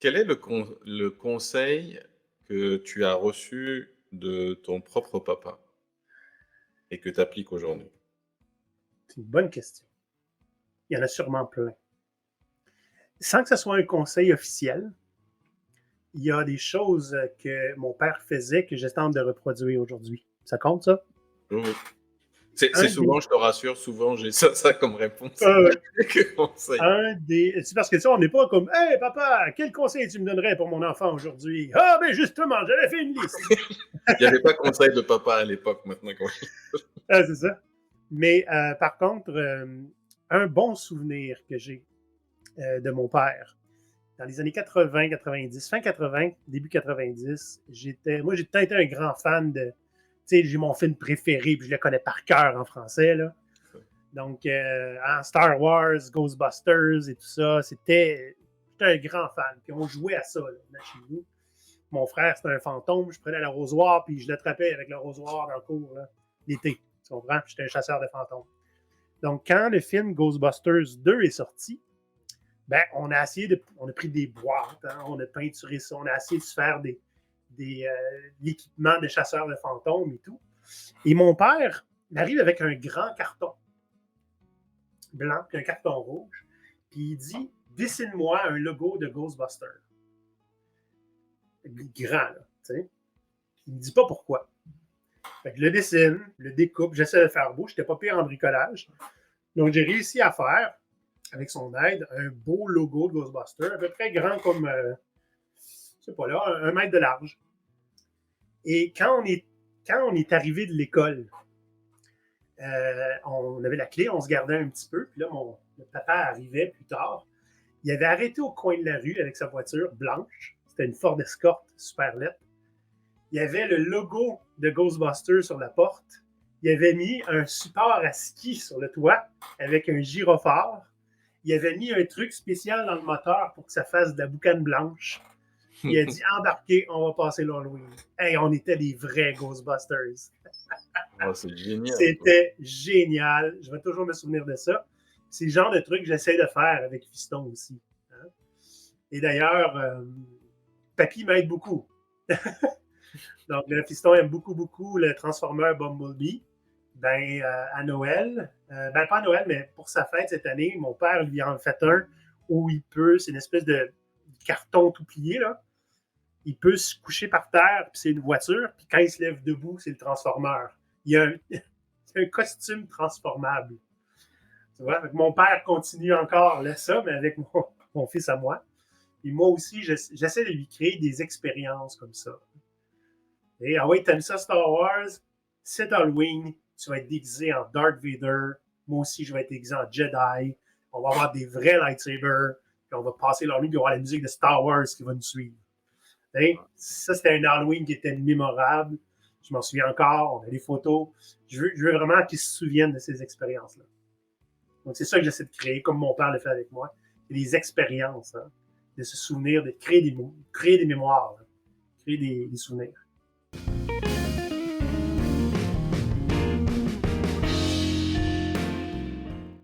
Quel est le conseil que tu as reçu de ton propre papa et que tu appliques aujourd'hui? C'est une bonne question. Il y en a sûrement plein. Sans que ce soit un conseil officiel, il y a des choses que mon père faisait que je tente de reproduire aujourd'hui. Ça compte, ça? Oui, oui. C'est Un des, souvent, je te rassure, souvent j'ai ça comme réponse euh, que conseil. c'est parce que ça, on n'est pas comme, hey papa, quel conseil tu me donnerais pour mon enfant aujourd'hui? Ah, ben justement, j'avais fait une liste. Il y avait pas conseil de papa à l'époque, maintenant qu'on Ah, c'est ça. Mais par contre, un bon souvenir que j'ai de mon père, dans les années 80, 90, fin 80, début 90, moi, j'ai tout le temps été un grand fan de, tu sais, j'ai mon film préféré, puis je le connais par cœur en français, là. Donc, Star Wars, Ghostbusters et tout ça, j'étais un grand fan. Puis on jouait à ça, là, chez nous. Mon frère, c'était un fantôme, je prenais l'arrosoir, puis je l'attrapais avec l'arrosoir dans le cours, là, l'été. Tu comprends? J'étais un chasseur de fantômes. Donc, quand le film Ghostbusters 2 est sorti, ben, on a pris des boîtes, hein, on a peinturé ça, on a essayé de se faire l'équipement de chasseurs de fantômes et tout. Et mon père, il arrive avec un grand carton blanc puis un carton rouge, puis il dit dessine-moi un logo de Ghostbusters. Grand, là, tu sais. Il me dit pas pourquoi. Fait que je le dessine, je le découpe, j'essaie de faire beau, j'étais pas pire en bricolage. Donc j'ai réussi à faire, avec son aide, un beau logo de Ghostbusters, à peu près grand comme, je sais pas là, 1 mètre de large. Et quand on est arrivé de l'école, on avait la clé, on se gardait un petit peu. Puis là, le papa arrivait plus tard. Il avait arrêté au coin de la rue avec sa voiture blanche. C'était une Ford Escort super lettre. Il y avait le logo de Ghostbusters sur la porte. Il avait mis un support à ski sur le toit avec un gyrophare. Il avait mis un truc spécial dans le moteur pour que ça fasse de la boucane blanche. Il a dit embarquez, on va passer l'Halloween. Hey, on était des vrais Ghostbusters. Oh, c'est génial, quoi. C'était génial. Je vais toujours me souvenir de ça. C'est le genre de truc que j'essaie de faire avec Fiston aussi. Hein? Et d'ailleurs, Papy m'aide beaucoup. Donc, le Fiston aime beaucoup, beaucoup le Transformer Bumblebee. Ben, à Noël, ben pas à Noël, mais pour sa fête cette année, mon père lui en a fait un où il peut, c'est une espèce de carton tout plié, là. Il peut se coucher par terre, puis c'est une voiture, puis quand il se lève debout, c'est le Transformer. Il y a un costume transformable. Tu vois? Mon père continue encore là, ça, mais avec mon fils à moi. Et moi aussi, j'essaie de lui créer des expériences comme ça. Et ah oui, t'aimes ça Star Wars? C'est Halloween, tu vas être déguisé en Darth Vader. Moi aussi, je vais être déguisé en Jedi. On va avoir des vrais lightsabers. Puis on va passer l'Halloween, puis on va avoir la musique de Star Wars qui va nous suivre. Et ça, c'était un Halloween qui était mémorable. Je m'en souviens encore, on a des photos. Je veux vraiment qu'ils se souviennent de ces expériences-là. Donc, c'est ça que j'essaie de créer, comme mon père le fait avec moi. C'est des expériences, hein, de se souvenir, de créer des mémoires, hein, créer des souvenirs.